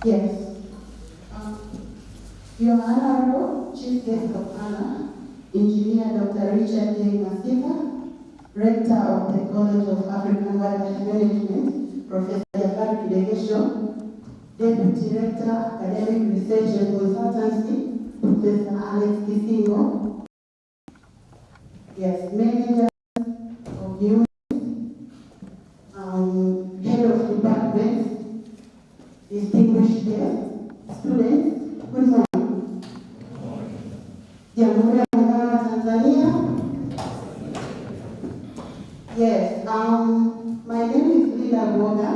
Yes. Your Honorable Chief Guest of Honor, Engineer Dr. Richard J. Masika, Rector of the College of African Wildlife Management, Professor Jafari Kidegesho, Deputy Rector, Academic Research and Consultancy, Professor Alex Kisingo, yes, Manager of Unit, Head of Departments, distinguished guests, students, good morning. Jamhuri ya Muungano wa Tanzania. Yes, my name is Lila Mweka.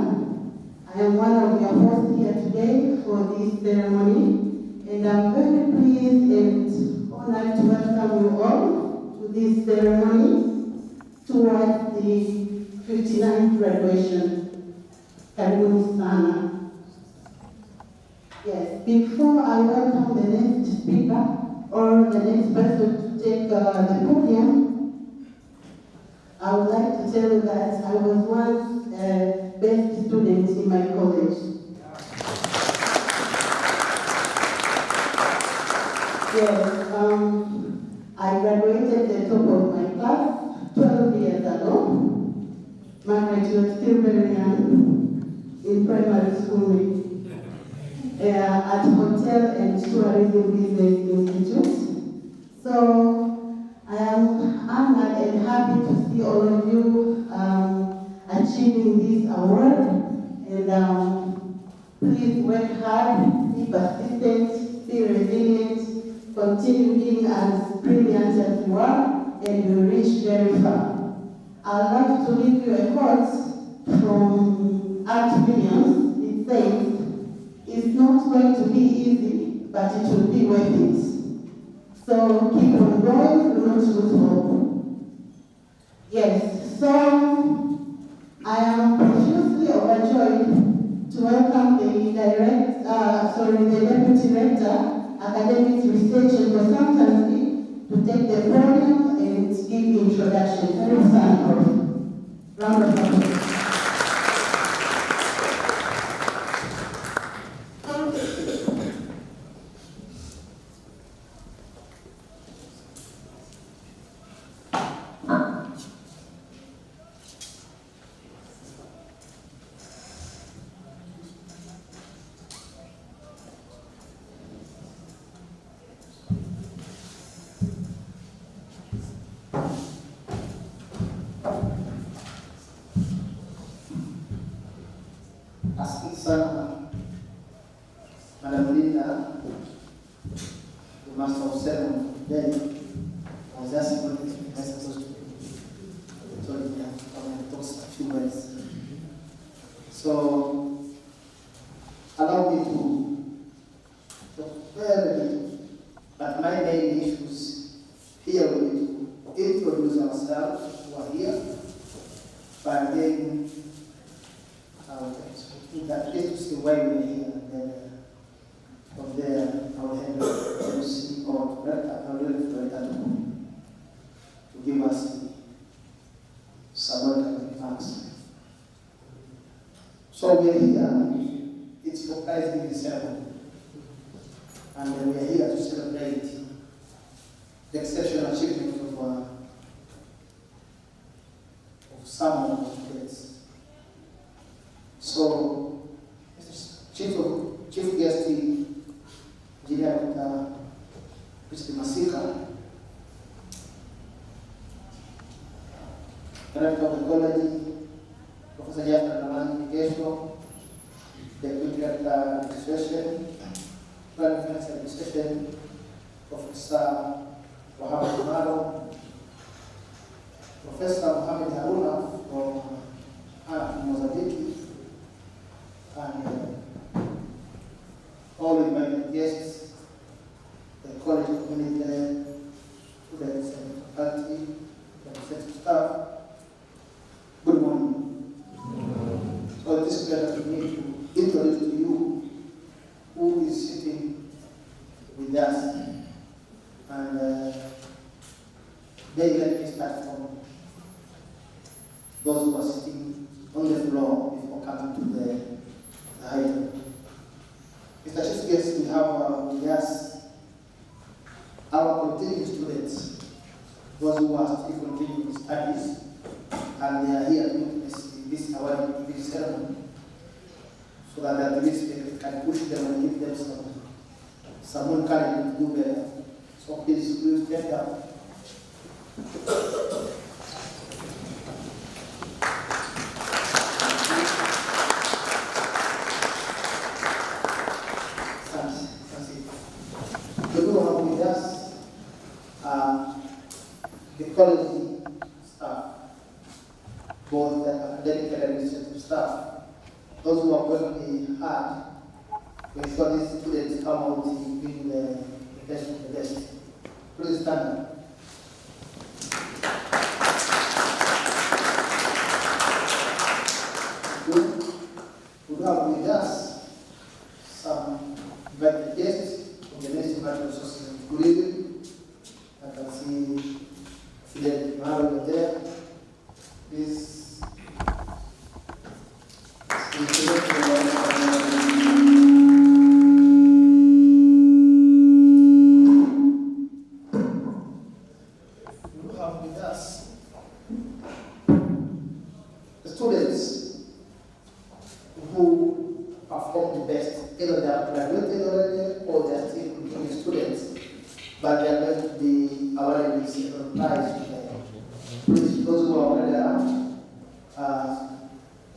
I am one of your hosts here today for this ceremony, and I'm very pleased and honored to welcome you all to this ceremony towards the 59th graduation. Karibuni sana. Yes, before I welcome the next speaker or the next person to take the podium, I would like to tell you that I was once a best student in my college. Yes, I graduated the top of my class 12 years ago. Margaret, you were still very young in primary school at Hotel and Tourism Business Institute. So I am honored and happy to see all of you achieving this award. And please work hard, be persistent, be resilient, continue being as brilliant as you are, and you'll reach very far. I'd like to leave you a quote from Art Williams. It says, "It's not going to be easy, but it will be worth it." So keep on going, do not lose hope. Yes, so I am profusely overjoyed to welcome the Deputy Rector, Academic Research and Consultancy, to take the podium and give the introduction. Very fun. Round of applause. Asante sana Madam Linda, the Master of Ceremony today. I was asking what this was supposed to be. So yeah, I'm going to toss a few words. So allow me to talk very little, but my main issues here will be to introduce ourselves who are here by again that leads to see why we're here, and then from there I will hand over to MC or Director to give us some welcome remarks. So we are here, it's for Christ Giving Ceremony, and we are here to celebrate the exceptional achievement of some of our students. So, Chief Guest, Engineer Dr. Richard Masika, Director of the College, Professor Jafari Kidegesho, Deputy Director of Administration, Planning Finance Administration, Professor Wahab Kumaro, Professor Mohamed Haruna from Mozambique, and all invited guests, the college community, students and faculty, and staff. Good morning. So it is pleasure to me to introduce to you who is sitting with us, and they let me start from those who are sitting on the floor before coming to the item. Mr. Chief Guest, we have with us our continuing students, those who are still continuing studies, and they are here to witness this award, this ceremony, so that at least they can push them and give them some encouragement to do better. So please stand up. The college staff, both the academic and administrative staff, those who are working hard to ensure these students come out being the best of the best. Please stand up. We have with us some invited guests from the National Natural Resources and Tourism. I can see Fidel Maro there. Please. We have with us the students who perform the best. Either they are graduated already or they are still continuing students, but they are going to be awarded with a prize today. Please, those who are already around,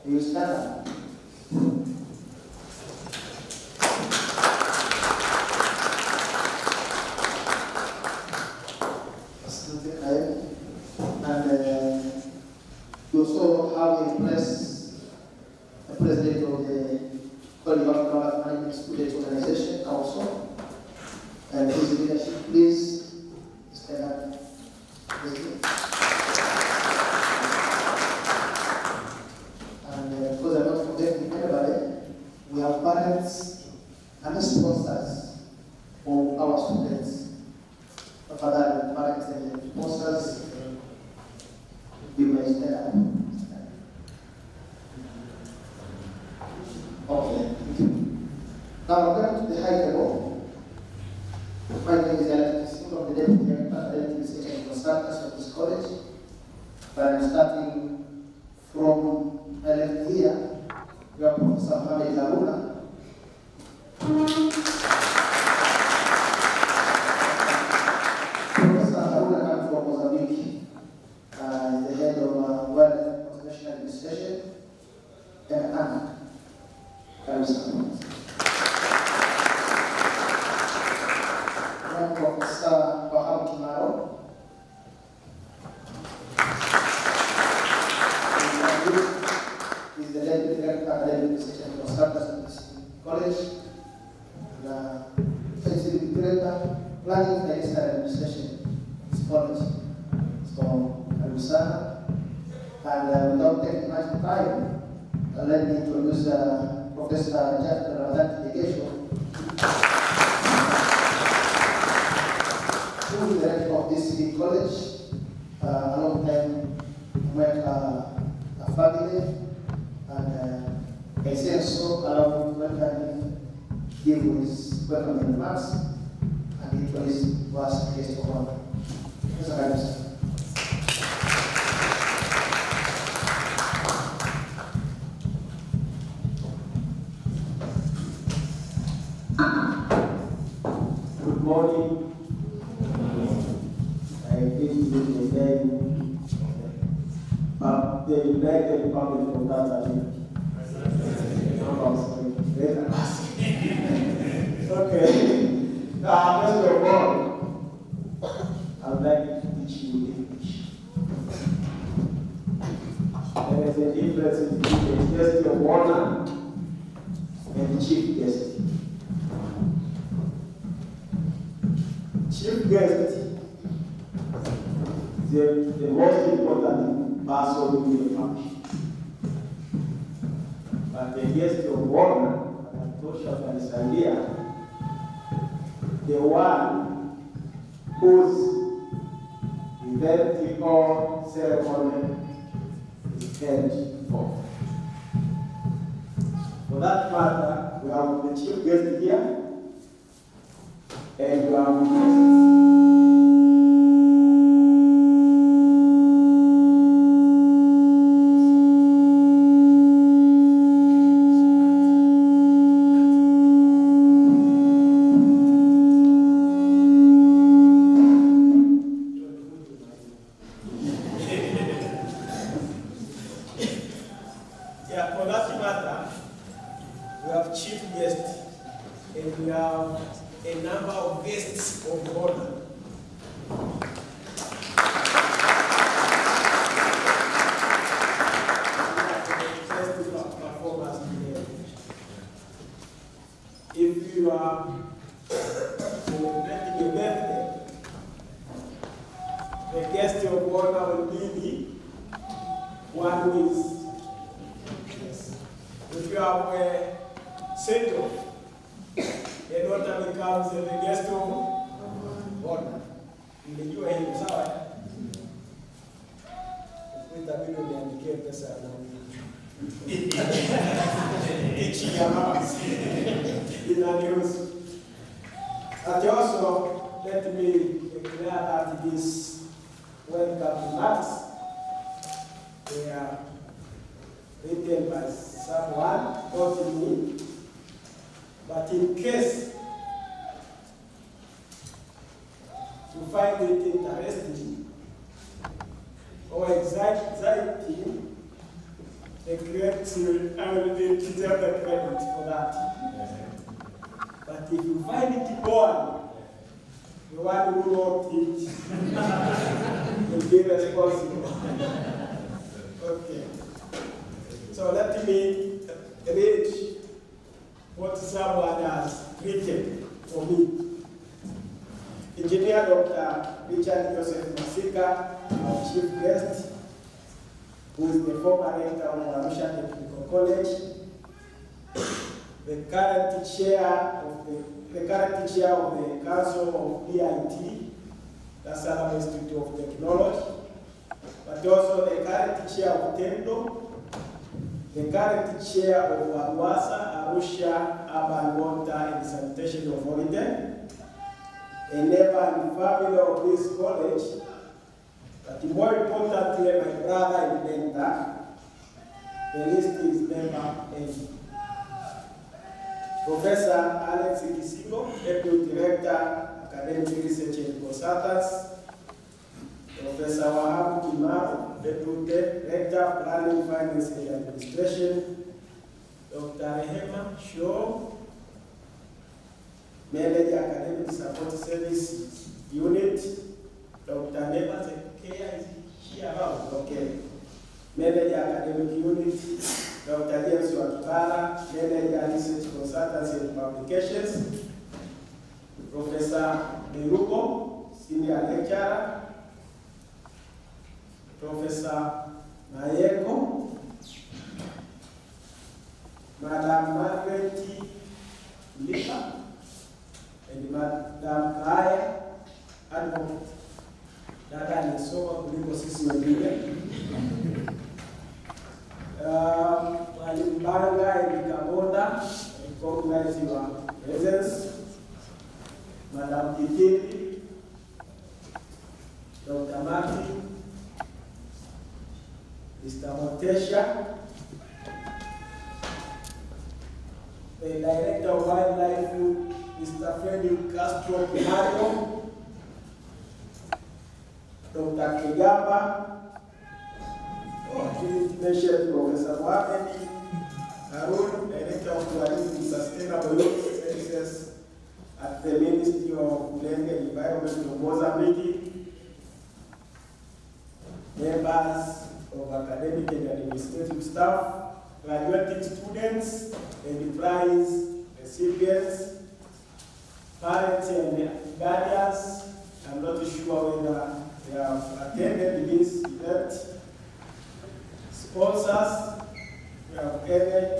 you stand up. And we also have in place the president of the College of Government Management Students Organization also, and his leadership. Please stand up. And because I'm not forgetting anybody, we have parents and sponsors of our students. Father, parents and sponsors, you may stand up. Okay. Now we're going to the high level. My name is Alex from the Deputy Administration Consultants of this college. But I'm starting from I left here. We have Professor Mohamed Haruna. Professor Haruna comes from Mozambique. The head of World Conservation Administration and ANAC. Professor Wahab Kimaro. Is the Deputy Director of Academic Research and Consultants of this college. Facility Director, Planning and Administration of this college. So, Alusana. And without taking much time, let me introduce Professor Ramadan Degesho, who is the director of this college, along with Mweka family, and I say so, allow Mweka give his welcoming remarks, and it was a guest of honor. Mr. Good morning. I think this is the name of the United Republic of Tanzania. Okay. Now, first of all, I would like to teach you English. There is a difference between the guest of honor and chief guest. Chief guest is the most important person in the function. But the guest of honor, Tosha Kanisandia, the one whose event or ceremony is held for. For that matter, we have the chief guest here, and we have yeah, for that matter, we have chief guest, and we have a number of guests of honor. Performers today. If you are celebrating a birthday, the guest of honor will be the one who is. If you have a send-off, the daughter becomes the guest of honor. Nilijua hili sawa? Itabidi niandikie pesa ya ichi ya mawasi. Inanihusu. And also, let me declare that this welcome remarks, they are written by someone, not me. But in case you find it interesting or exciting, the credit, I will deserve the credit for that. But if you find it boring, the one who wrote it will be responsible. Okay. So let me read what someone has written for me. Engineer Dr. Richard Joseph Masika, our chief guest, who is the former rector of Arusha Technical College, the current chair of the Council of DIT, that's Salama Institute of Technology, but also the current chair of TENDO, the current chair of ARUASA, Arusha Urban Water and Sanitation Authority, a neighbor and family of this college, but more importantly, my brother and mentor. The list is never ending. Professor Alex Kisigo, Deputy Director, Academic Research and Consultants. Professor Wahab Kimaru, Deputy Director, Planning, Finance and Administration. Dr. Rehema Shaw, Manager, Academic Support Service Unit. Dr. Neba Zekia, is he around? Okay. Manager, Academic Unit. Dr. James Wakibara, Manager, Research Consultancy and Publications. Professor Beruko, Senior Lecturer. Professor Mayeko, Madam Margaret Lipa, and Madam Kaya, Advocate. Dada nisoma kuliko sisi wengine. Walimbanga and Kamonda, recognize your presence. Madam Kitiri, Dr. Martin, Mr. Montesha, the Director of Wildlife, Mr. Freddy Castro Pimario, Dr. Kigamba, mentioned Professor Mohamed Harun, Director of Tourism and Sustainable Services at the Ministry of Land and Environment of Mozambique, members of academic and administrative staff, graduating students and prize recipients, parents and guardians. I'm not sure whether they have attended this event. Sponsors, we have gathered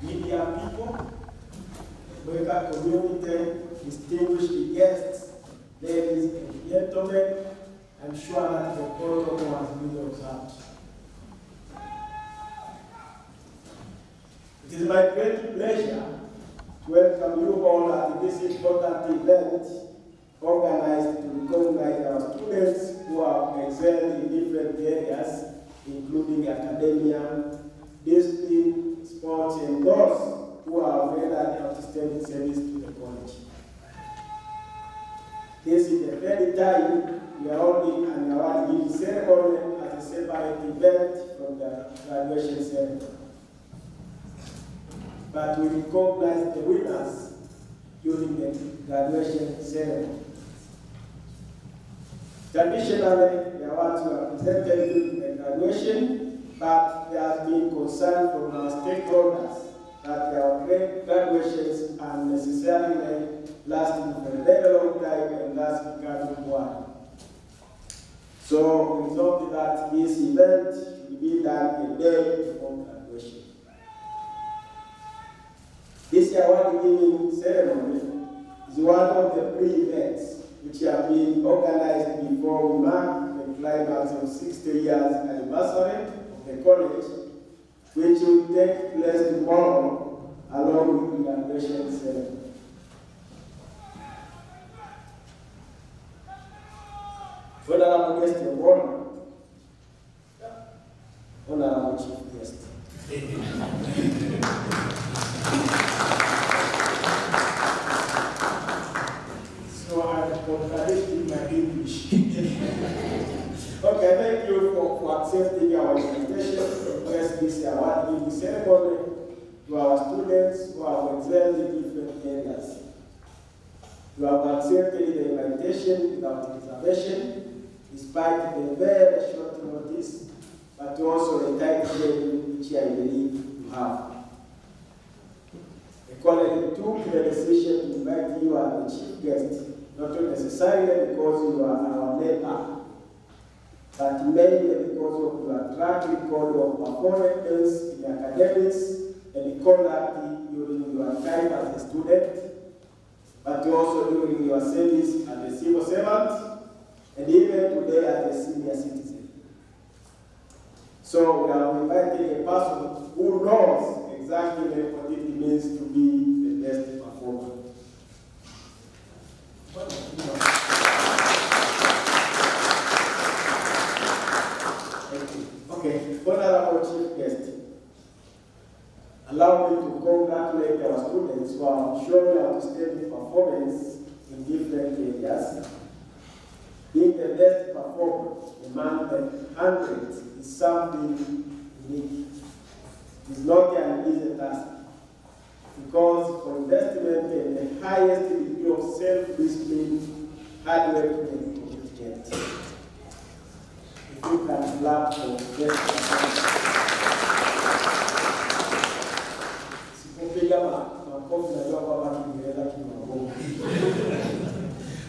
media people, Mweka community, distinguished guests, ladies and gentlemen. I'm sure that the protocol has been observed. It is my great pleasure to welcome you all at this important event organized to recognize our students who have excelled in different areas, including academia, discipline, sports, and those who have rendered outstanding service to the college. This is the third time we are holding an award-giving ceremony as a separate event from the graduation ceremony. But we recognize the winners during the graduation ceremony. Traditionally, the awards were presented during the graduation, but there has been concern from our stakeholders that our graduations are necessarily lasting for a very long time and thus becoming one. So we resolved that this event should be done a day before graduation. This award-giving ceremony is one of the pre-events which have been organized before we mark the climax of 60 years anniversary of the college, which will take place tomorrow along with the graduation ceremony. Honorable guest of honor, honorable chief guest. So I'm contradicting my English. Okay, thank you for accepting our invitation to bless this award-giving ceremony to our students who have excelled in different areas. You have accepted the invitation without reservation, despite the very short notice, but also a tight schedule which I believe you have. The college took the decision to invite you as the chief guest, not necessarily because you are our neighbor, but mainly because of your track record of performance in academics and conduct during your time as a student, but also during your service as a civil servant, and even today as a senior citizen. So we are inviting a person who knows exactly what it means to be the best performer. Okay, honorable chief guest, allow me to congratulate our students who have shown outstanding performance in different areas. Being the best performer among the hundreds is something unique. It is not an easy task, because for investment in the highest degree of self-discipline, hard work and commitment. If you can clap for best performance.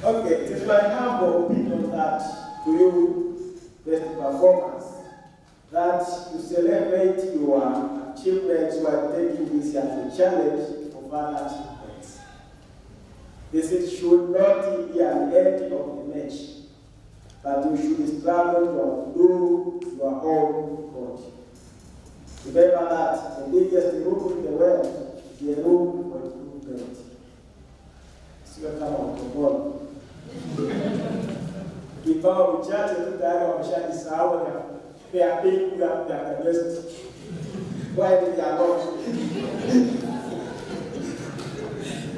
Okay, it is my humble opinion that to you, best performance, that you celebrate your achievements while taking this as a challenge for further achievements. This should not be an end of the match, but you should struggle to do your own God. Remember that the biggest room in the world is the room for improvement. Kibao uchache tu tayari wameshajisahau na they are being the best. Why did they not?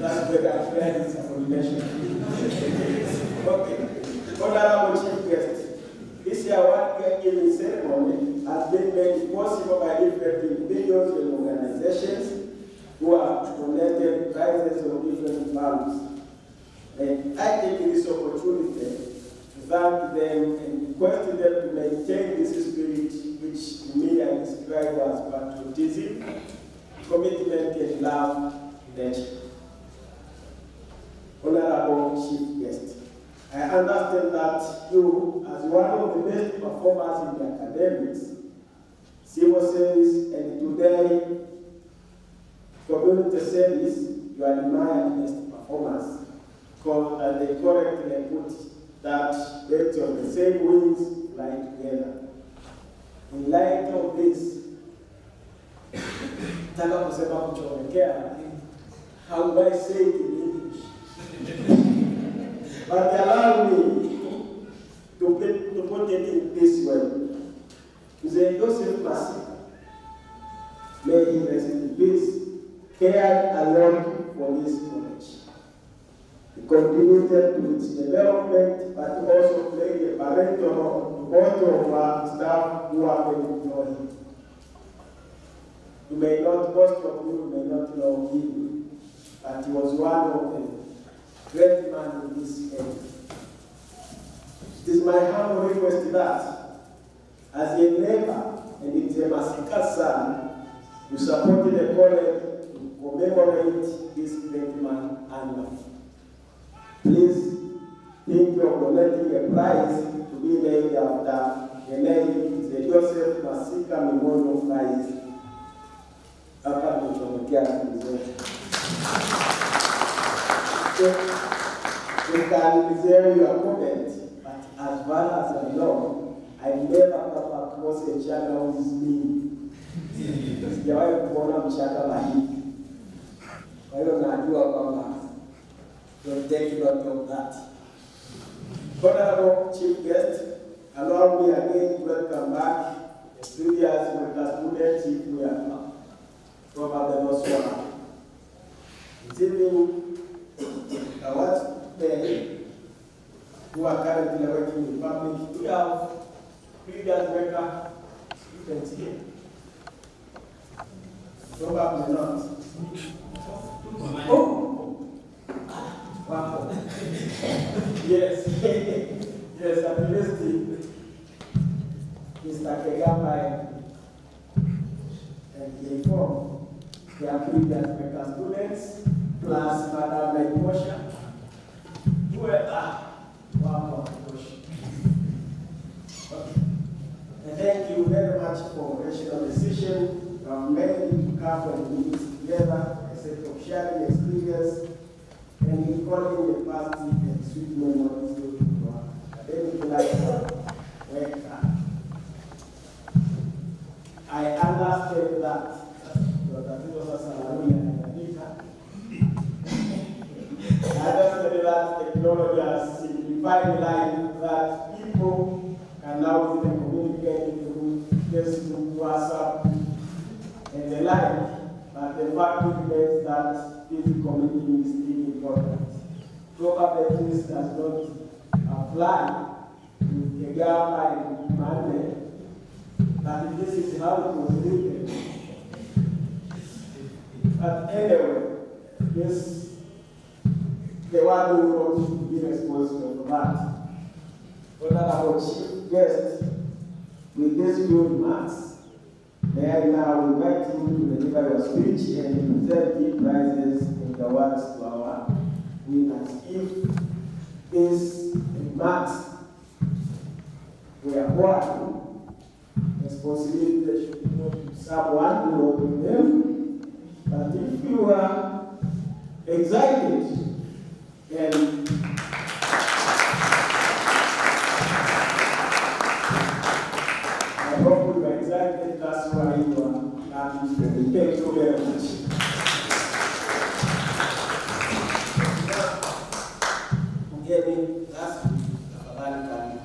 That's the fair discrimination. Okay. Honorable chief guest, this award-giving ceremony has been made possible by different individuals and organizations who have donated prizes of different values. And I take this opportunity to thank them and request them to maintain this spirit, which to me I describe as patriotism, commitment, and love to nature. Honorable chief guest, I understand that you, as one of the best performers in the academics, civil service, and today community service, you are admired best performers. Because they correctly put that birds on the same wings fly together. In light of this, Nataka kusema kuchomekea, how do I say it in English? But allow me to put it in this way. Mzee Joseph Masika, may he rest in peace, cared a lot for this college. He contributed to its development, but also played a parental role to both of our staff who have been employed. You may not, most of you may not know him, but he was one of the great men in this area. It is my humble request that, as a neighbor and it's a Masika son, you supported the college to commemorate this great man annually. Please think of donating a prize to be named after the name, the Joseph Masika Memorial Prize. Hapa tunaongea mzee. You can reserve your comment, but as far as I know, I never come across a child who is mean. Sijawahi kuona mchaka mahindi. Kwa hiyo najua kwamba don't take note of that. Honorable Chief Guest, allow me again to welcome back the previous Mweka student Chief Mweka from the Noswara. This evening, what they who are currently working in public, we have previous Mweka students here. Probably not. Oh! Wow. Yes. Yes, at university, Mr. Kegamba and K4, they are previous Mweka students, plus Madam Naikosha, who are wow. Okay. And thank you very much for rational decision you have made to come and meet together, a set of sharing experience, and recalling the past and sweet memories of our academic life. Mweka. I understand that. I understand that technology has simplified life, that people can now even communicate through Facebook, WhatsApp, and the like. But the fact remains that physical meeting is still important. Probably this does not apply to Kegama and Mane, but this is how it was written. But anyway, this the one who wants to be responsible for that. Honorable Chief Guest, with these few remarks, may I now invite you to deliver your speech and present key prizes and awards to our winners. If these remarks were one, responsibility should be not to someone who wrote them, but if you are excited and I hope you are excited, that's why you are happy. Thank you very much. Mgeni rasmi, tafadhali karibu.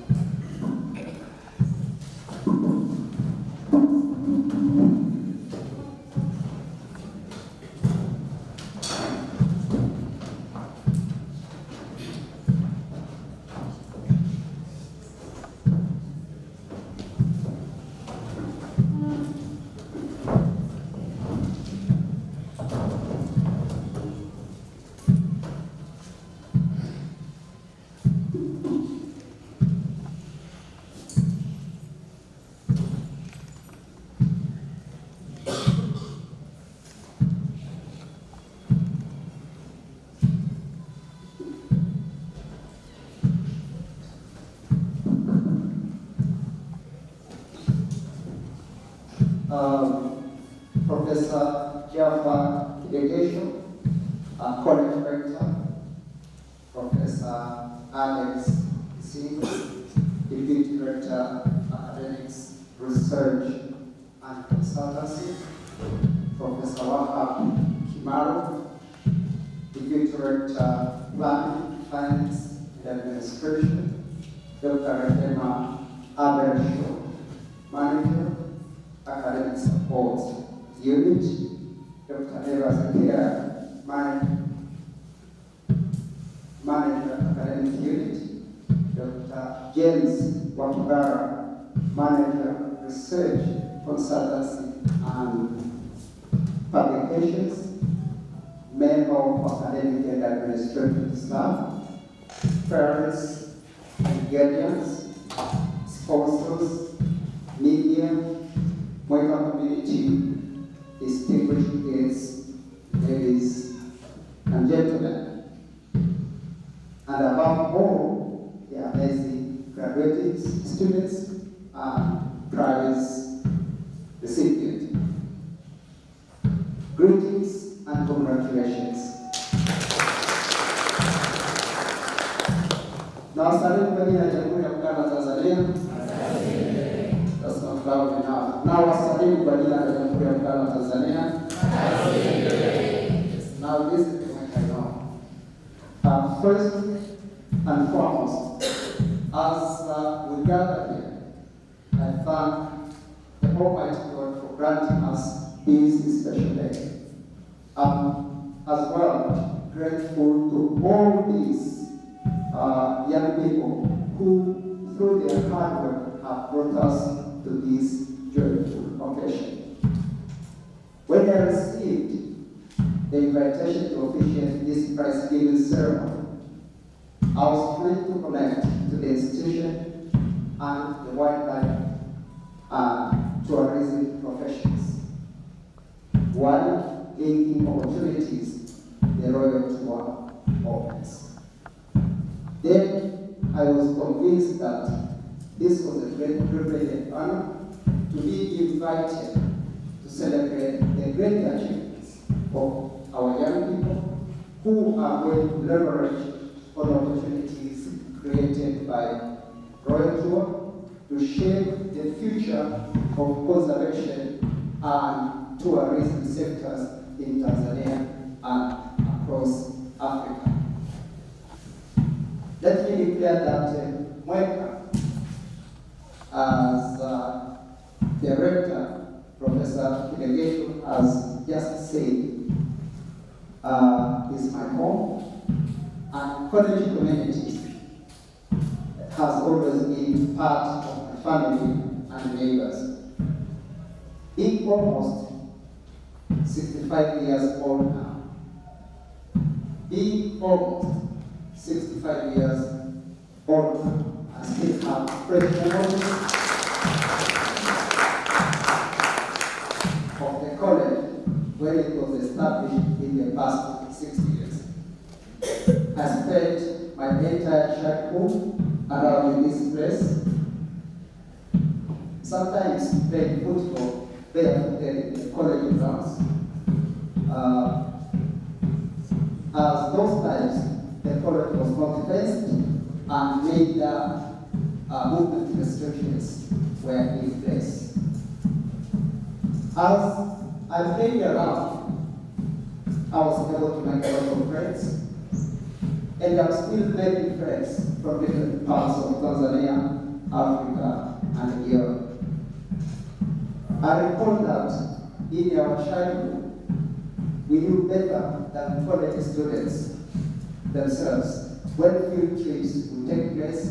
Professor Jaffa Delegation, College Rector, Professor Alex Singh, Deputy Director, Academics, Research and Consultancy, Professor Wahab Kimaro, Directorate Planning, Finance, and Administration, Dr. Rehema Abershaw, Manager, Academic Support Unit, Dr. Eva Zakira, Manager, Academic Unit, Dr. James Wangara, Manager, Research, Consultancy, and Publications, member of academic and administrative staff, parents and guardians, sponsors, media, Mweka community, distinguished guests, ladies and gentlemen, and above all, the amazing graduating students and prize recipients. Greetings and congratulations. Now, starting with the Jamhuri ya Muungano wa Tanzania. That's not loud enough. Now, starting with the Jamhuri ya Muungano wa Tanzania. Now, this is what I know. First and foremost, as we gather here, I thank the Almighty God for granting us this special day. As well, grateful to all these young people who, through their hard work, have brought us to this joyful occasion. When I received the invitation to officiate this prize-giving ceremony, I was trying to connect to the institution and the wildlife and tourism professions, while linking opportunities the Royal Tour opens. Then I was convinced that this was a great privilege and honor to be invited to celebrate the great achievements of our young people who are going to leverage on opportunities created by Royal Tour to shape the future of conservation and tourism sectors in Tanzania and across Africa. Let me declare that Mweka, as Director Professor Kilegetu has just said, is my home, and college community has always been part of my family and neighbors. Being almost 65 years old now, being almost 65 years old now, I still have fresh memories of the college when it was established in the past 60 years. I spent my entire childhood around this place, sometimes playing football barefooted in the college grounds. As those times, the college was not fenced and made movement restrictions were in place. As I played around, I was able to make a lot of friends, and I'm still making friends from different parts of Tanzania, Africa, and Europe. I recall that in our childhood, we knew better than college students themselves when field trips would take place,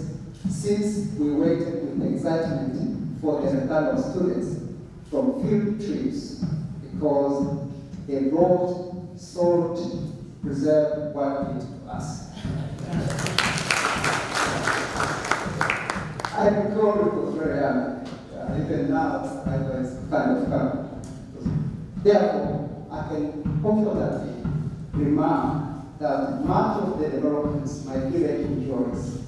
since we waited with excitement for the return of students from field trips because they brought salt preserved wild meat to us. I recall it was very young. Even now, I was kind of fun. Therefore, I can confidently remark that much of the developments my village enjoys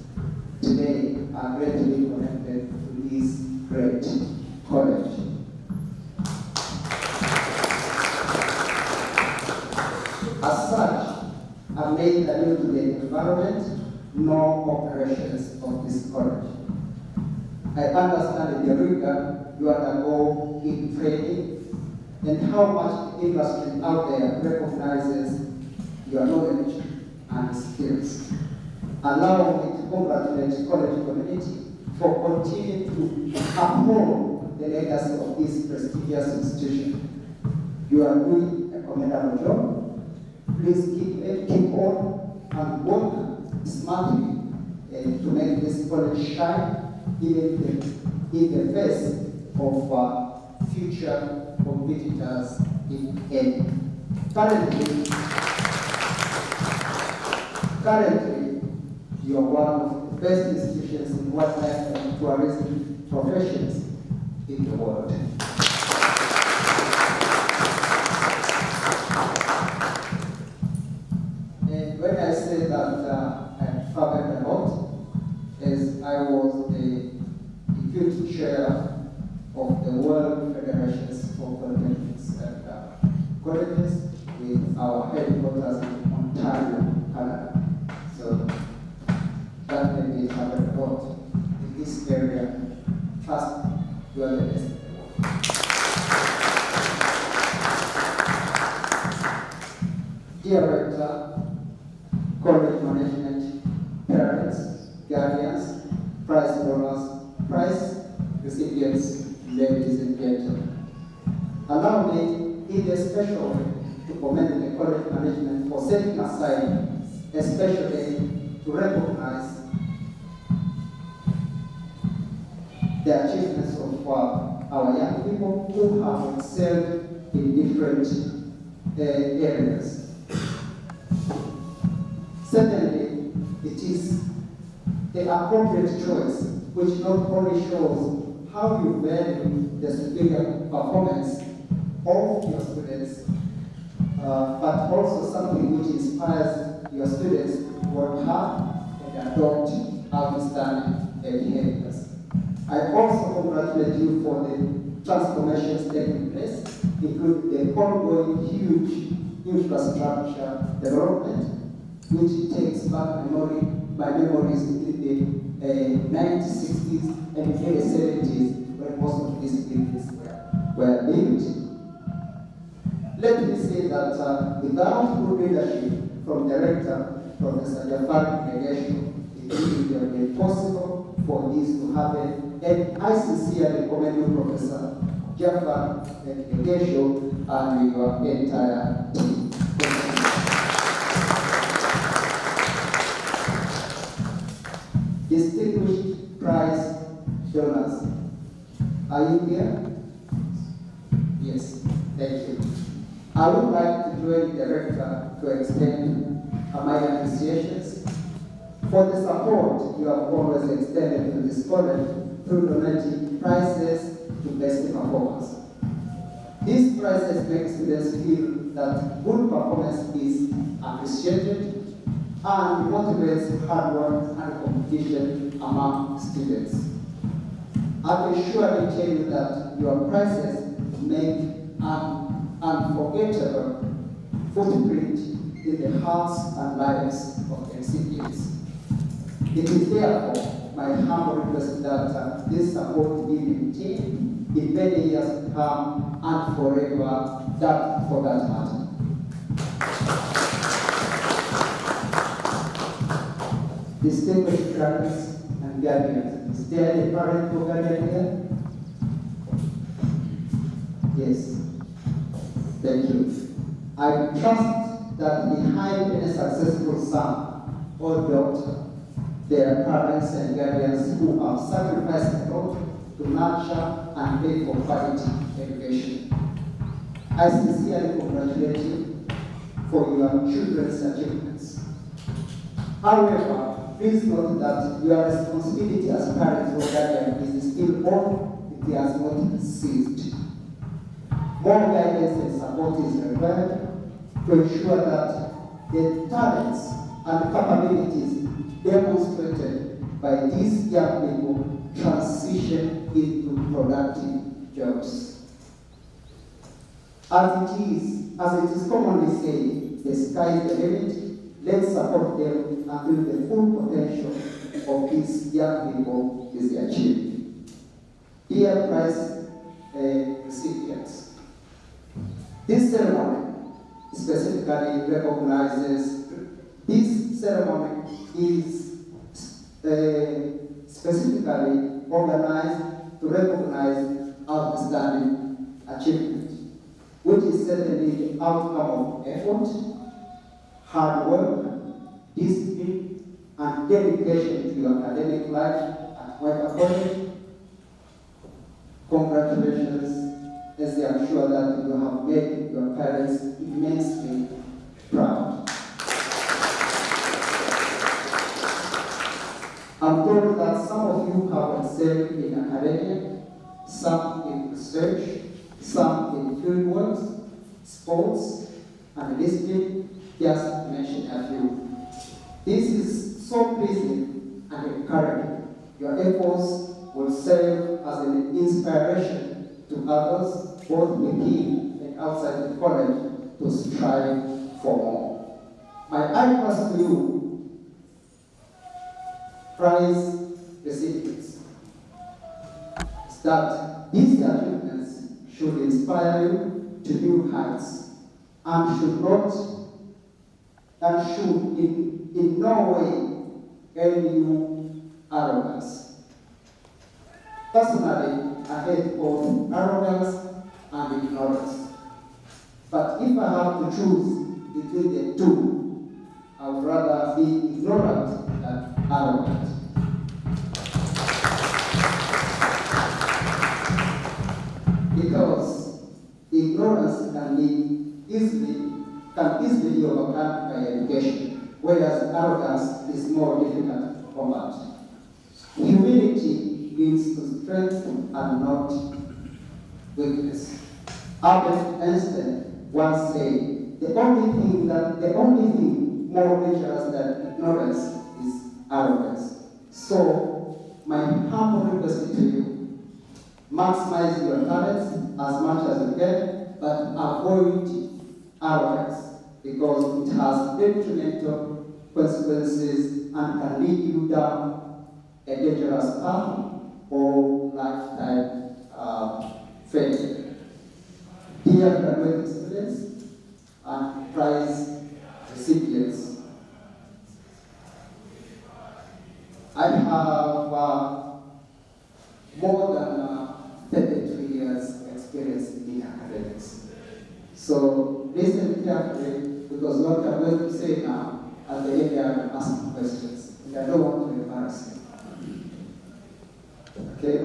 today are greatly connected to this great college. As such, I made a new to the environment, no operations of this college. I understand the rigor you undergo in training, and how much the industry out there recognizes your knowledge and skills. Allow me to congratulate the college community for continuing to uphold the legacy of this prestigious institution. You are doing a commendable job. Please keep on and work smartly to make this college shine in the face of future competitors in any. Currently, you are one of the best institutions in wildlife and tourism professions in the world. And when I say that I traveled a lot, as I was the deputy chair of the World Federations for Polytechnics and Colleges with our headquarters in Ontario, Canada. So that made me travel a lot in this area. Trust me, you are the best in the world. Dear Rector, college management, parents, guardians, prize donors, prize recipients, ladies and gentlemen, allow me in a special way to commend the college management for setting aside a special day to recognize the achievements of our young people who have excelled in different areas. Certainly, it is the appropriate choice which not only shows how you value the superior performance of your students, but also something which inspires your students to work hard and adopt outstanding behaviors. I also congratulate you for the transformations taking place, including the ongoing huge infrastructure development, which takes back my memories in the 1960s and early 70s when most of these buildings were built. Let me say that without good leadership from Director Professor Jafar Negesho, it would have been possible for this to happen, and I sincerely commend you, Professor Jafar Negesho, and your entire team. Distinguished prize donors, are you here? Yes, thank you. I would like to join the Director to extend my appreciations for the support you have always extended to this college through donating prizes to best performers. These prizes make students feel that good performance is appreciated and motivates hard work and competition among students. I can surely tell you that your prizes make an unforgettable footprint in the hearts and lives of the recipients. It is therefore my humble request that this support be maintained in many years to come and forever, that for that matter. Distinguished parents and guardians, is there a parent or guardian here? Yes. Thank you. I trust that behind any successful son or daughter, there are parents and guardians who have sacrificed a lot to nurture and pay for quality education. I sincerely congratulate you for your children's achievements. However, please note that your responsibility as parents or guardians is still on, it has not ceased. More guidance and support is required to ensure that the talents and capabilities demonstrated by these young people transition into productive jobs. As it is commonly said, the sky is the limit. Let's support them until the full potential of these young people is achieved. Dear prize recipients, This ceremony specifically recognizes, this ceremony is specifically organized to recognize outstanding achievement, which is certainly the outcome of effort, hard work, discipline, and dedication to your academic life at Mweka College. Congratulations, as I am sure that you have made your parents immensely proud. I'm told that some of you have excelled in academia, some in research, some in field works, sports, and discipline, just to mention a few. This is so pleasing and encouraging. Your efforts will serve as an inspiration to others, both within and outside the college, to strive for more. My advice to you, prize recipients, is that these achievements should inspire you to new heights and should in no way earn you arrogance. Personally, I hate both arrogance and ignorance. But if I have to choose between the two, I would rather be ignorant than arrogant. Because ignorance can easily be overcome by education, whereas arrogance is more difficult to combat. Humility leads to strength and not weakness. Albert Einstein once said, the only thing more dangerous than ignorance is arrogance. So, my humble request to you, maximize your talents as much as you can, but avoid arrogance, because it has detrimental consequences and can lead you down a dangerous path or lifetime failure. Dear graduate students and prize recipients, I have more than 33 years experience in academics. So listen carefully, because what I'm going to say now, at the end I will ask questions, and I don't want to embarrass you. Okay?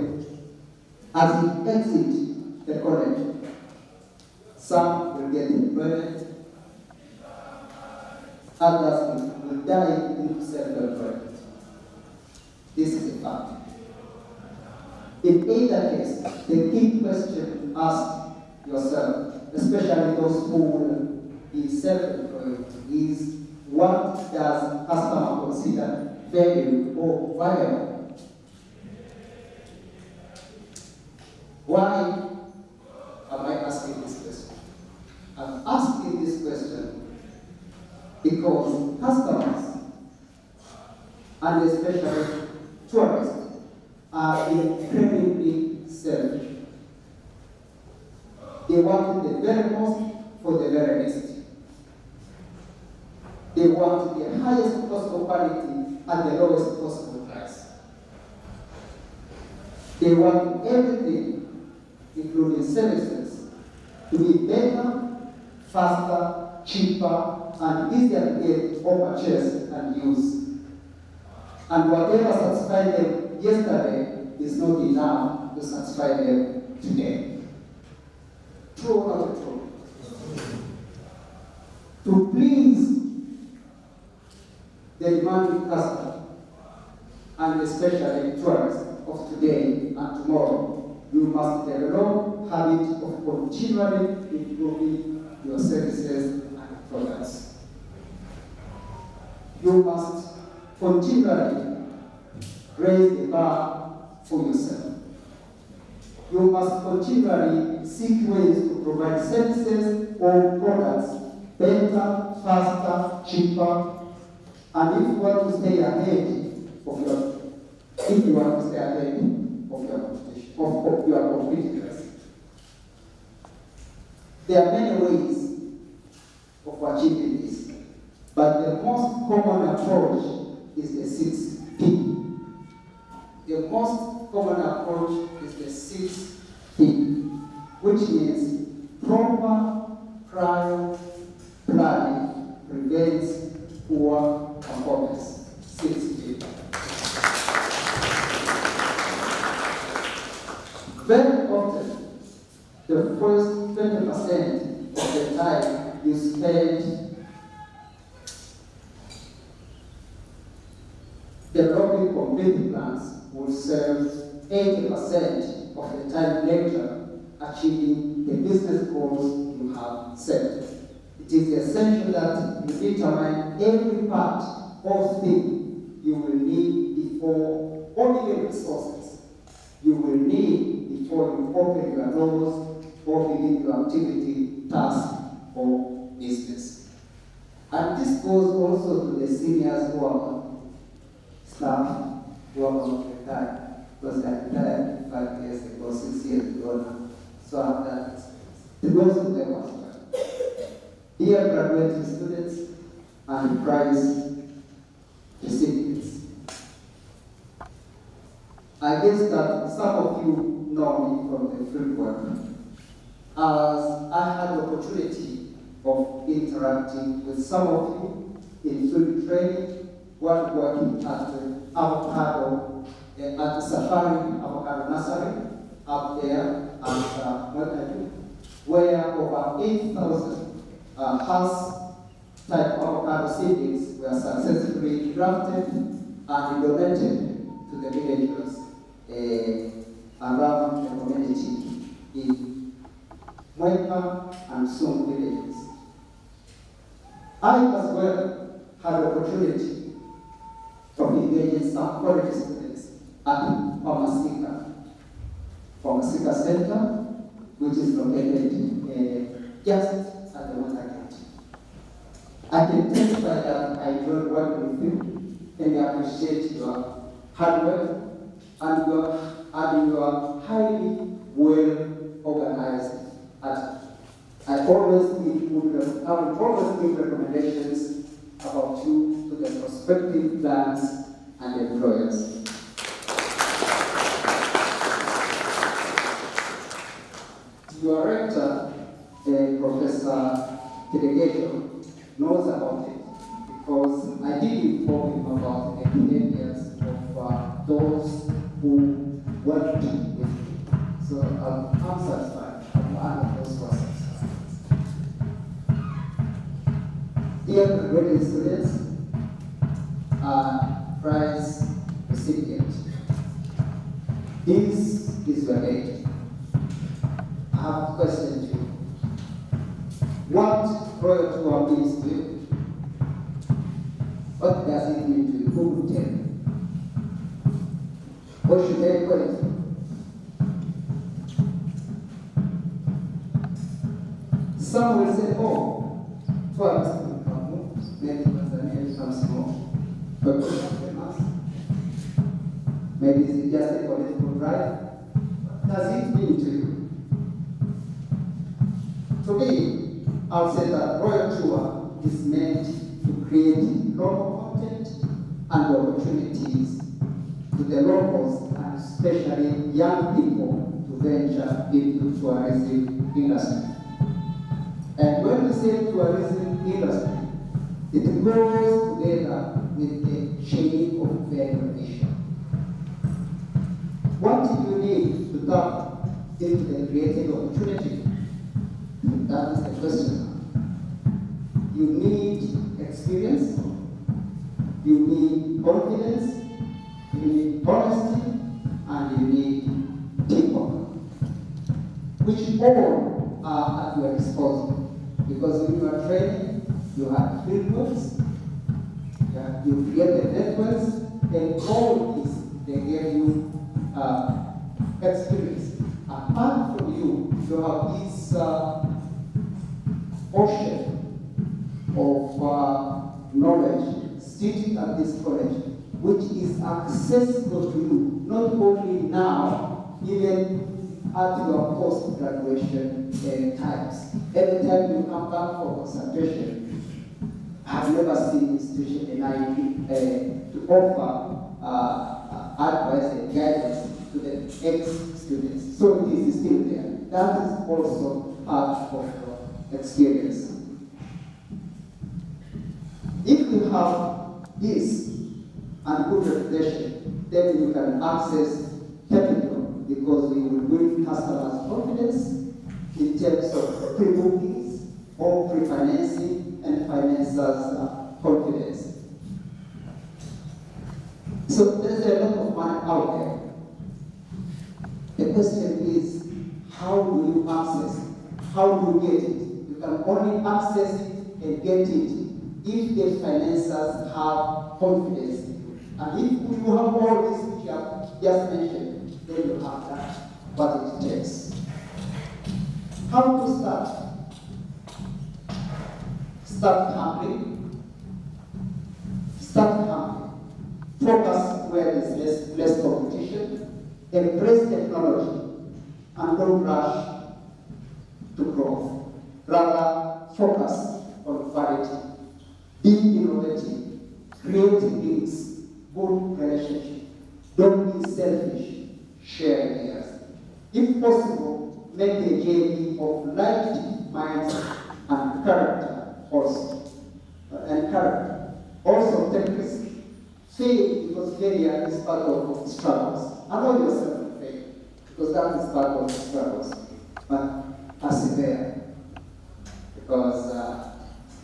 As you exit the college, some will get employment, others will die into self-employment. This is a fact. In either case, the key question ask yourself, especially those who will be self-employed, is what does customer consider value or viable? Why am I asking this question? I'm asking this question because customers, and especially tourists, are incredibly selfish. They want the very most for the very least. They want the highest possible quality at the lowest possible price. They want everything, including services, to be better, faster, cheaper, and easier to get or purchase and use. And whatever satisfied them yesterday is not enough to satisfy them today. True or not true? To please the demanding customer, and especially tourists of today and tomorrow, you must develop habit of continually improving your services and products. You must continually raise the bar for yourself. You must continually seek ways to provide services or products better, faster, cheaper, and if you want to stay ahead of your competitors. There are many ways of achieving this, but the most common approach is the 6P. The most common approach is the 6P, which means proper prior planning prevents poor performance. 6P. Very often, the first 20% of the time you spend developing complete plans will serve 80% of the time later achieving the business goals you have set. It is essential that you determine every part or thing you will need before, or even resources you will need before you open your doors or begin your activity, task, or business. And this goes also to the seniors who are staff who are not retired, because I retired 5 years ago, 6 years ago now. So I've done it. It goes to them as well. Dear graduating students and prize recipients, I guess that some of you know me from the field work, as I had the opportunity of interacting with some of you in field training while working at the avocado, at the Safari Avocado Nursery up there at Mweka, where over 8,000 Hass-type avocado seedlings were successfully grafted and donated to the villagers around the community in Mweka and Sum villages. I as well had the opportunity of engaging some college students at Pharmaceutical Center, which is located just at the water gate. I can testify that I enjoyed working with you, and I appreciate your hard work and your highly well organized. I will always give recommendations about you to the prospective plans and employers. Your rector, Professor Kidegejo, knows about it because I did inform him about the behaviors of those who worked with me. So I'm satisfied. I'm one of those who are satisfied. Dear graduate students and prize recipients, this is your age. I have a question to you. What Royal Tour means to you? What does it mean to you? Who will tell you? What should they call it? Some will say, oh, tourists will come, maybe Tanzania becomes more, but we are famous. Maybe it's just a political drive. What does it mean to you? To me, I'll say that Royal Tour is meant to create local content and opportunities to the locals and especially young people to venture into tourism industry. And when we say tourism industry, it goes together with the chain of value. What do you need to tap into the creative opportunity? That is the question. You need experience, you need confidence, you need honesty, and you need teamwork, which all are at your disposal. Because when you are training, you have fieldworks, you create the networks, and all this, they give you experience. Apart from you have this ocean of knowledge sitting at this college, which is accessible to you, not only now, even at your post-graduation times. Every time you come back for consultation, I've never seen institution in IEP to offer advice and guidance to the ex-students. So this is still there. That is also part of your experience. If you have this and good reputation, then you can access capital because we will build customers' confidence in terms of pre-bookings or pre-financing and financiers' confidence. So there's a lot of money out there. The question is, how do you access it? How do you get it? You can only access it and get it if the financiers have confidence in you. And if you have all this which you have just mentioned, then you have that, what it takes. How to start? Start humbly. Start humbly. Focus where there's less competition. Embrace technology. And don't rush to growth. Rather, focus on quality. Be innovative. Create links. Good relationship. Don't be selfish. Share ideas. If possible, make a journey of like minds and character also. Also take risk. Fail because failure is part of struggles. Allow yourself to fail because that is part of the struggles. But persevere because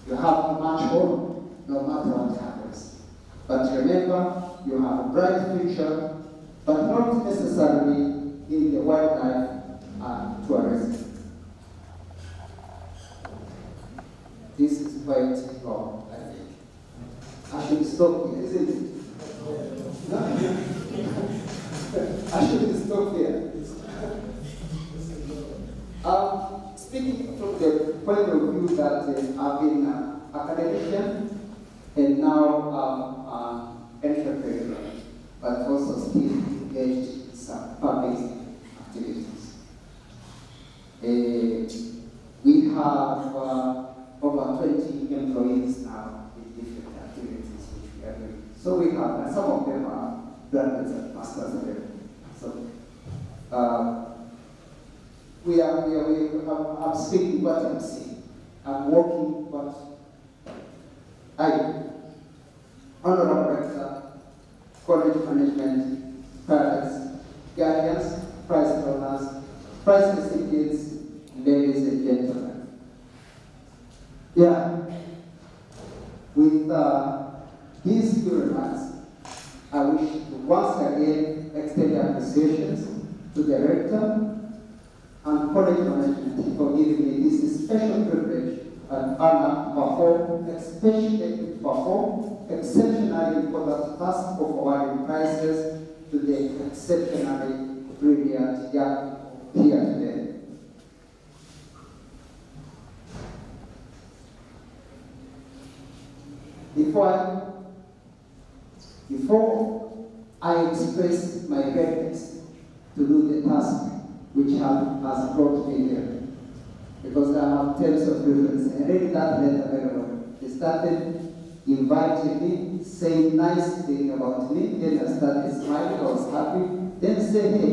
you have to march on no matter what happens. But remember, you have a bright future, but not necessarily in the wildlife and tourism. This is quite long, I think. I should stop here, isn't it? No? I should stop here. Speaking from the point of view that I've been an academician and now entrepreneur, but also still engaged in some public activities. We have over 20 employees now in different activities which we are doing. So we have, and some of them are graduates and masters level. So I'm speaking what I'm seeing. I'm working what I do. Honorable Rector, College Management, parents, guardians, prize owners, prize recipients, ladies and gentlemen. Yeah, with these few remarks, I wish to once again extend appreciations to the Rector and College Management for giving me this special privilege and honor to perform exceptionally important task of awarding prizes to the exceptionally brilliant young people here today. Before I express my readiness to do the task which has brought me here, because I have tales of reference. I read that letter very well. They started inviting me, saying nice things about me, then I started smiling, I was happy, then say, hey,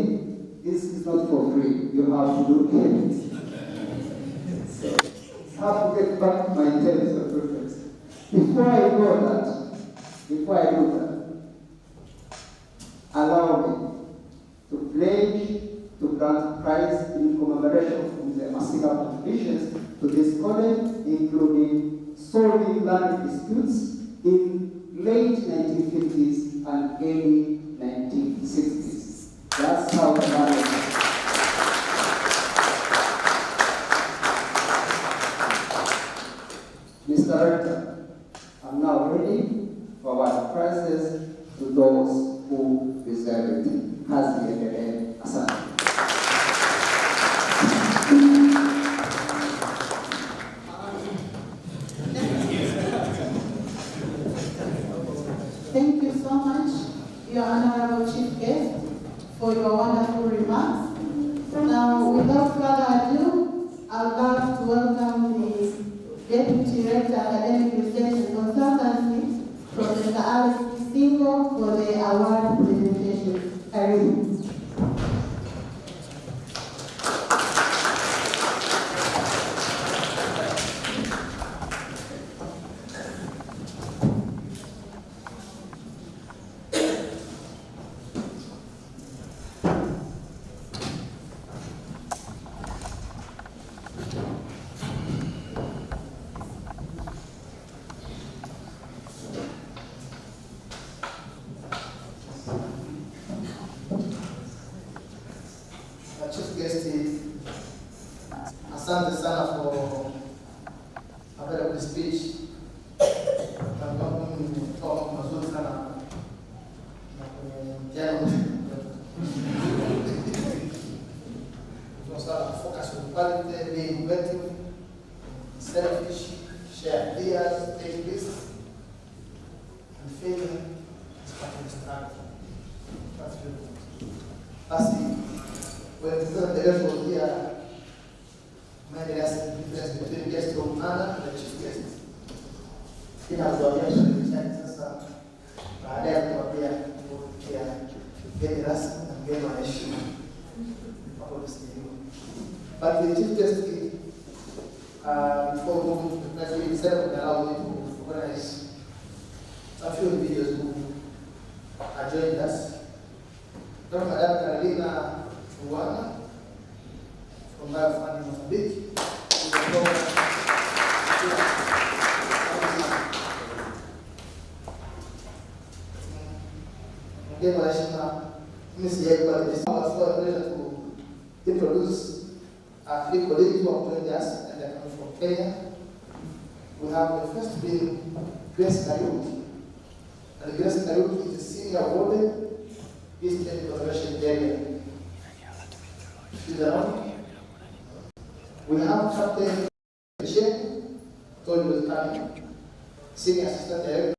this is not for free, you have to do it. So, I have to get back to my tales of reference. Before I do that, allow me to pledge to grant prize in commemoration from the massive contributions to this college, including solving land disputes in late 1950s and early 1960s. That's how the land is. Mr. Rector, I'm now ready for award prizes to those who deserve it. Kazi endelee. Asante. Thank you so much, Your Honorable Chief Guest, for your wonderful remarks. Now without further ado, I would love to welcome the Deputy Director Academic Research and Consultancy, Professor Alex Singo, for the award presentation. Karibu. Chief guest, asante sana for a very good speech. Nimetoa mazuri sana na kwenye mtihani. Tunataka focus on quality, be innovative, selfish, share ideas, take risks, and failure is part of the struggle. That's good. Basi, when the level was here, there's a difference between guest of honor and the chief guest. Kila kuwaonyesha dirishani sasa, baada ya kuambia mgeni rasmi na mgeni wa heshima hapo tusikiliwe. But the chief guest, before moving to the president itself, allow me to organize a few individuals who are joining us. Dr. Madam Carolina Mweka from Mweka, Mozambique. Mgeni wa heshima, mimi sijaikuwa to introduce our three colleagues who have joined us, and they're coming from Kenya. We have the first being Grace Kariuki, and Grace Kariuki is a senior warden East End Conservation Area. She's around. We have Captain Sheikh, told you was coming, Senior Assistant Director.